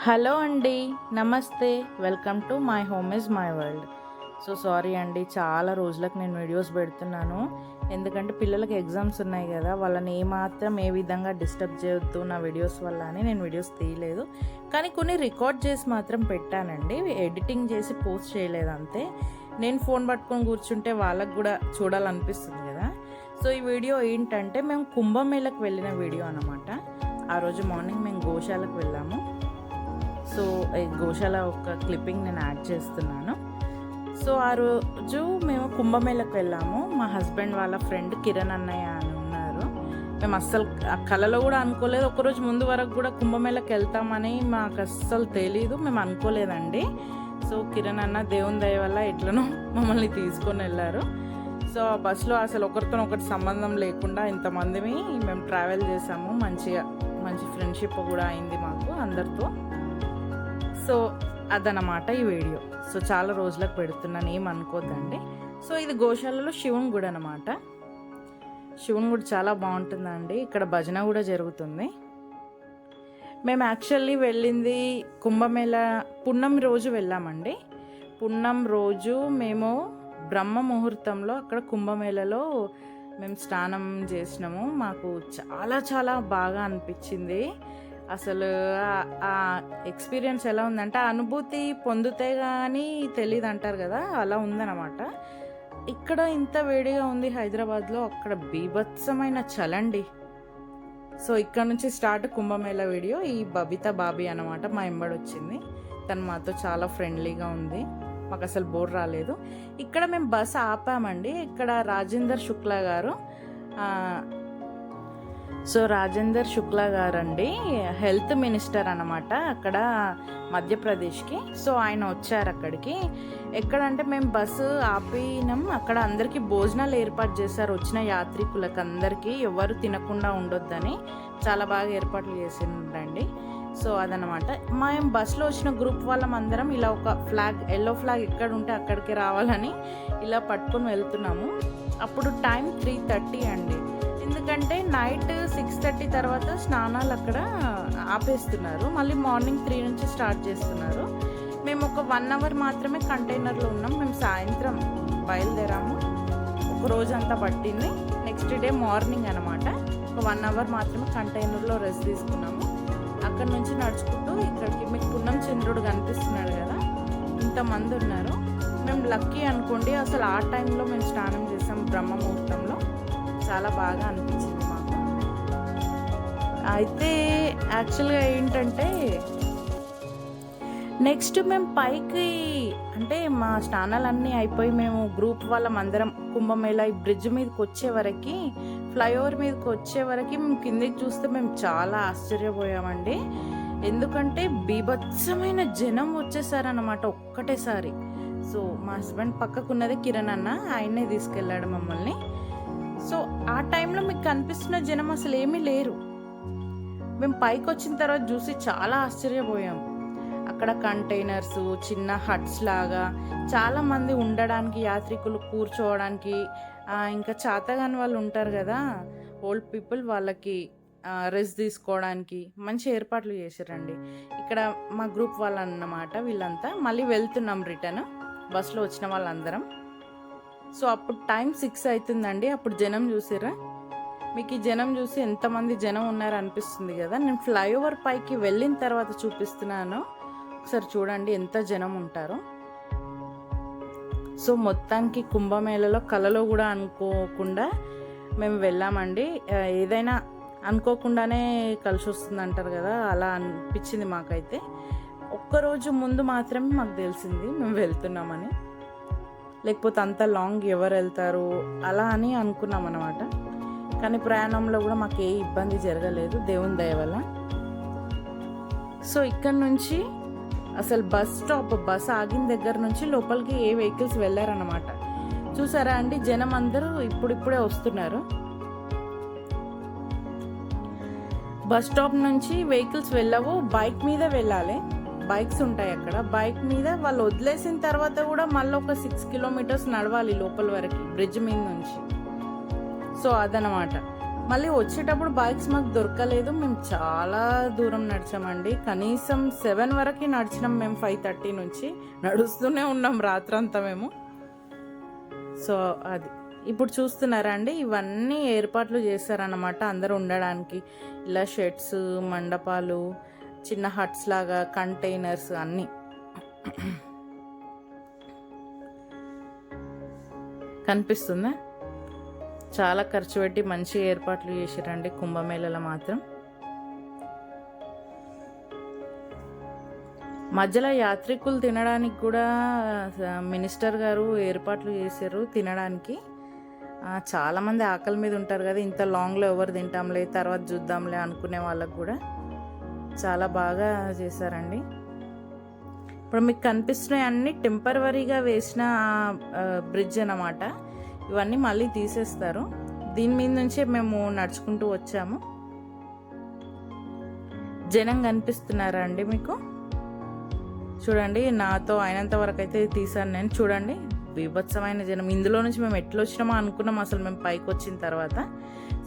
Hello అండి. నమస్తే. Welcome to my home is my world. Sorry అండి, చాలా రోజులకు నేను వీడియోస్ పెడుతున్నాను. ఎందుకంటే పిల్లలకి ఎగ్జామ్స్ ఉన్నాయి కదా, వాళ్ళని ఏమాత్రం ఏ విధంగా డిస్టర్బ్ చేయొద్దు నా వీడియోస్ వల్ల అని నేను వీడియోస్ తీయలేదు. కానీ కొన్ని రికార్డ్ చేసి మాత్రం పెట్టానండి, ఎడిటింగ్ చేసి పోస్ట్ చేయలేదు అంతే. నేను ఫోన్ పట్టుకొని కూర్చుంటే వాళ్ళకు కూడా చూడాలనిపిస్తుంది కదా. ఈ వీడియో ఏంటంటే మేము కుంభమేళకు వెళ్ళిన వీడియో అనమాట. ఆ రోజు మార్నింగ్ మేము గోశాలకు వెళ్ళాము. ఈ గోశాల ఒక క్లిప్పింగ్ నేను యాడ్ చేస్తున్నాను. ఆ రోజు మేము కుంభమేళకు వెళ్ళాము. మా హస్బెండ్ వాళ్ళ ఫ్రెండ్ కిరణ్ అన్నయ్య అని ఉన్నారు. మేము అస్సలు కలలో కూడా అనుకోలేదు, ఒకరోజు ముందు వరకు కూడా కుంభమేళకు వెళ్తామని మాకు అస్సలు తెలీదు, మేము అనుకోలేదండి. కిరణ్ అన్న దేవుని దయ వల్ల ఎట్లనో మమ్మల్ని తీసుకొని వెళ్ళారు. ఆ బస్సులో అసలు ఒకరితో ఒకటి సంబంధం లేకుండా ఇంతమందిని మేము ట్రావెల్ చేసాము. మంచి ఫ్రెండ్షిప్ కూడా అయింది మాకు అందరితో. అదనమాట ఈ వీడియో. చాలా రోజులకు పెడుతున్నాను, ఏమనుకోద్దండి. ఇది గోశాలలో శివుని గుడి అనమాట. శివుని గుడి చాలా బాగుంటుందండి. ఇక్కడ భజన కూడా జరుగుతుంది. మేము యాక్చువల్లీ వెళ్ళింది కుంభమేళ పున్నం రోజు వెళ్ళామండి. పున్నం రోజు మేము బ్రహ్మ ముహూర్తంలో అక్కడ కుంభమేళలో మేము స్నానం చేసినాము. మాకు చాలా చాలా బాగా అనిపించింది. అసలు ఆ ఎక్స్పీరియన్స్ ఎలా ఉందంటే, ఆ అనుభూతి పొందితే కానీ తెలియదు అంటారు కదా, అలా ఉందన్నమాట. ఇక్కడ ఇంత వేడిగా ఉంది హైదరాబాద్లో, అక్కడ బీభత్సమైన చలండి. ఇక్కడ నుంచి స్టార్ట్ కుంభమేళ వీడియో. ఈ బబితా బాబీ అనమాట మా ఎంబడి వచ్చింది. తను మాతో చాలా ఫ్రెండ్లీగా ఉంది, మాకు అసలు బోర్ రాలేదు. ఇక్కడ మేము బస్ ఆపామండి. ఇక్కడ రాజేందర్ శుక్లా గారు రాజేందర్ శుక్లా గారు అండి హెల్త్ మినిస్టర్ అనమాట అక్కడ మధ్యప్రదేశ్కి. ఆయన వచ్చారు అక్కడికి. ఎక్కడంటే మేము బస్సు ఆపినాం, అక్కడ అందరికీ భోజనాలు ఏర్పాటు చేశారు. వచ్చిన యాత్రికులకు అందరికీ ఎవరు తినకుండా ఉండొద్దని చాలా బాగా ఏర్పాట్లు చేసిండ్రండి. అదనమాట. మేము బస్సులో వచ్చిన గ్రూప్ వాళ్ళమందరం ఇలా ఒక ఫ్లాగ్, ఎల్లో ఫ్లాగ్ ఎక్కడ ఉంటే అక్కడికి రావాలని ఇలా పట్టుకొని వెళ్తున్నాము. అప్పుడు టైం 3:30 అండి. ఎందుకంటే నైట్ 6:30 తర్వాత స్నానాలు అక్కడ ఆపేస్తున్నారు, మళ్ళీ మార్నింగ్ 3 నుంచి స్టార్ట్ చేస్తున్నారు. మేము ఒక 1 అవర్ మాత్రమే కంటైనర్లో ఉన్నాం. మేము సాయంత్రం బయలుదేరాము, ఒక రోజంతా పట్టింది. నెక్స్ట్ డే మార్నింగ్ అనమాట ఒక 1 అవర్ మాత్రమే కంటైనర్లో రెస్ట్ తీసుకున్నాము. అక్కడ నుంచి నడుచుకుంటూ ఇక్కడికి మీకు పున్నం చంద్రుడు కనిపిస్తున్నాడు కదా, ఇంతమంది ఉన్నారు. మేము లక్కీ అనుకోండి, అసలు ఆ టైంలో మేము స్నానం చేసాం బ్రహ్మ ముహూర్తంలో. చాలా బాగా అనిపించింది మాకు. అయితే యాక్చువల్గా ఏంటంటే నెక్స్ట్ మేము పైకి, అంటే మా స్నానాలన్నీ అయిపోయి మేము గ్రూప్ వాళ్ళమందరం కుంభమేళ ఈ బ్రిడ్జ్ మీదకి వచ్చే వరకు, ఫ్లైఓవర్ మీదకి వచ్చే వరకు మేము కిందకి చూస్తే మేము చాలా ఆశ్చర్యపోయామండి. ఎందుకంటే బీభత్సమైన జనం వచ్చేసారనమాట ఒక్కటేసారి. మా హస్బెండ్ పక్కకున్నదే కిరణ్ అన్న, ఆయన్నే తీసుకెళ్ళాడు మమ్మల్ని. ఆ టైంలో మీకు కనిపిస్తున్న జనం అసలు ఏమీ లేరు. మేము పైకి వచ్చిన తర్వాత చూసి చాలా ఆశ్చర్యపోయాం. అక్కడ కంటైనర్స్, చిన్న హట్స్ లాగా చాలామంది ఉండడానికి, యాత్రికులు కూర్చోవడానికి, ఇంకా చాతగాని వాళ్ళు ఉంటారు కదా ఓల్డ్ పీపుల్, వాళ్ళకి రెస్ట్ తీసుకోవడానికి మంచి ఏర్పాట్లు చేశారండి. ఇక్కడ మా గ్రూప్ వాళ్ళు అన్నమాట వీళ్ళంతా. మళ్ళీ వెళ్తున్నాం రిటర్న్ బస్సులో వచ్చిన వాళ్ళందరం. అప్పుడు టైం 6 అవుతుందండి. అప్పుడు జనం చూసారా, మీకు ఈ జనం చూసి ఎంతమంది జనం ఉన్నారు అనిపిస్తుంది కదా. నేను ఫ్లైఓవర్ పైకి వెళ్ళిన తర్వాత చూపిస్తున్నాను, ఒకసారి చూడండి ఎంత జనం ఉంటారో. మొత్తానికి కుంభమేళలో కలలో కూడా అనుకోకుండా మేము వెళ్ళామండి. ఏదైనా అనుకోకుండానే కలిసి వస్తుంది అంటారు కదా, అలా అనిపించింది మాకైతే. ఒక్కరోజు ముందు మాత్రమే మాకు తెలిసింది మేము వెళ్తున్నామని, లేకపోతే అంత లాంగ్ ఎవరు వెళ్తారు అలా అని అనుకున్నాం అనమాట. కానీ ప్రయాణంలో కూడా మాకు ఏ ఇబ్బంది జరగలేదు దేవుని దయ వల్ల. ఇక్కడ నుంచి అసలు బస్ ఆగిన దగ్గర నుంచి లోపలికి ఏ వెహికల్స్ వెళ్ళారన్నమాట. చూసారా అండి, జనం అందరూ ఇప్పుడిప్పుడే వస్తున్నారు. బస్ స్టాప్ నుంచి వెహికల్స్ వెళ్ళవు, బైక్ మీద వెళ్ళాలి. బైక్స్ ఉంటాయి అక్కడ. బైక్ మీద వాళ్ళు వదిలేసిన తర్వాత కూడా మళ్ళీ ఒక 6 kilometers నడవాలి లోపల వరకు బ్రిడ్జ్ మీద నుంచి. అదనమాట. మళ్ళీ వచ్చేటప్పుడు బైక్స్ మాకు దొరకలేదు. మేము చాలా దూరం నడిచామండి. కనీసం 7 వరకు నడిచినాం మేము. 5:30 నుంచి నడుస్తూనే ఉన్నాం రాత్రంతా మేము. సో అది ఇప్పుడు చూస్తున్నారా అండి, ఇవన్నీ ఏర్పాట్లు చేశారన్నమాట అందరూ ఉండడానికి. ఇలా షెడ్స్, మండపాలు, చిన్న హట్స్ లాగా, కంటైనర్స్ అన్నీ. కనిపిస్తుందా? చాలా ఖర్చు పెట్టి మంచి ఏర్పాట్లు చేశారండి కుంభమేళలో మాత్రం. మధ్యలో యాత్రికులు తినడానికి కూడా మినిస్టర్ గారు ఏర్పాట్లు చేశారు తినడానికి. చాలామంది ఆకలి మీద ఉంటారు కదా, ఇంత లాంగ్లో ఎవరు తింటాంలే తర్వాత చూద్దాంలే అనుకునే వాళ్ళకు కూడా చాలా బాగా చేశారండి. ఇప్పుడు మీకు కనిపిస్తున్నాయి అన్నీ టెంపరవరీగా వేసిన బ్రిడ్జ్ అన్నమాట. ఇవన్నీ మళ్ళీ తీసేస్తారు. దీని మీద నుంచే మేము నడుచుకుంటూ వచ్చాము. జనం కనిపిస్తున్నారా అండి మీకు? చూడండి, నాతో అయినంత వరకు అయితే తీసాను నేను. చూడండి, బీభత్సమైన జనం. ఇందులో నుంచి మేము ఎట్లా వచ్చినామో అనుకున్నాం అసలు మేము పైకి వచ్చిన తర్వాత.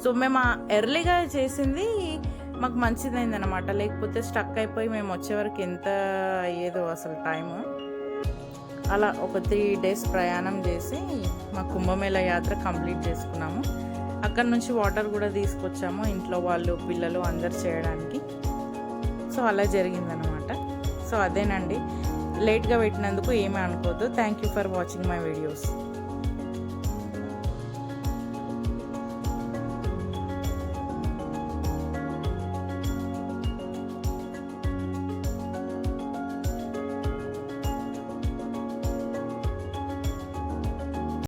సో మేము ఎర్లీగా చేసింది మాకు మంచిదైందనమాట. లేకపోతే స్టక్ అయిపోయి మేము వచ్చే వరకు ఎంత అయ్యేదో అసలు టైము. అలా ఒక 3 days ప్రయాణం చేసి మా కుంభమేళ యాత్ర కంప్లీట్ చేసుకున్నాము. అక్కడ నుంచి వాటర్ కూడా తీసుకొచ్చాము ఇంట్లో వాళ్ళు, పిల్లలు అందరు చేయడానికి. సో అలా జరిగిందనమాట. సో అదేనండి, లేట్గా పెట్టినందుకు ఏమీ అనుకోవద్దు. Thank you for watching my videos.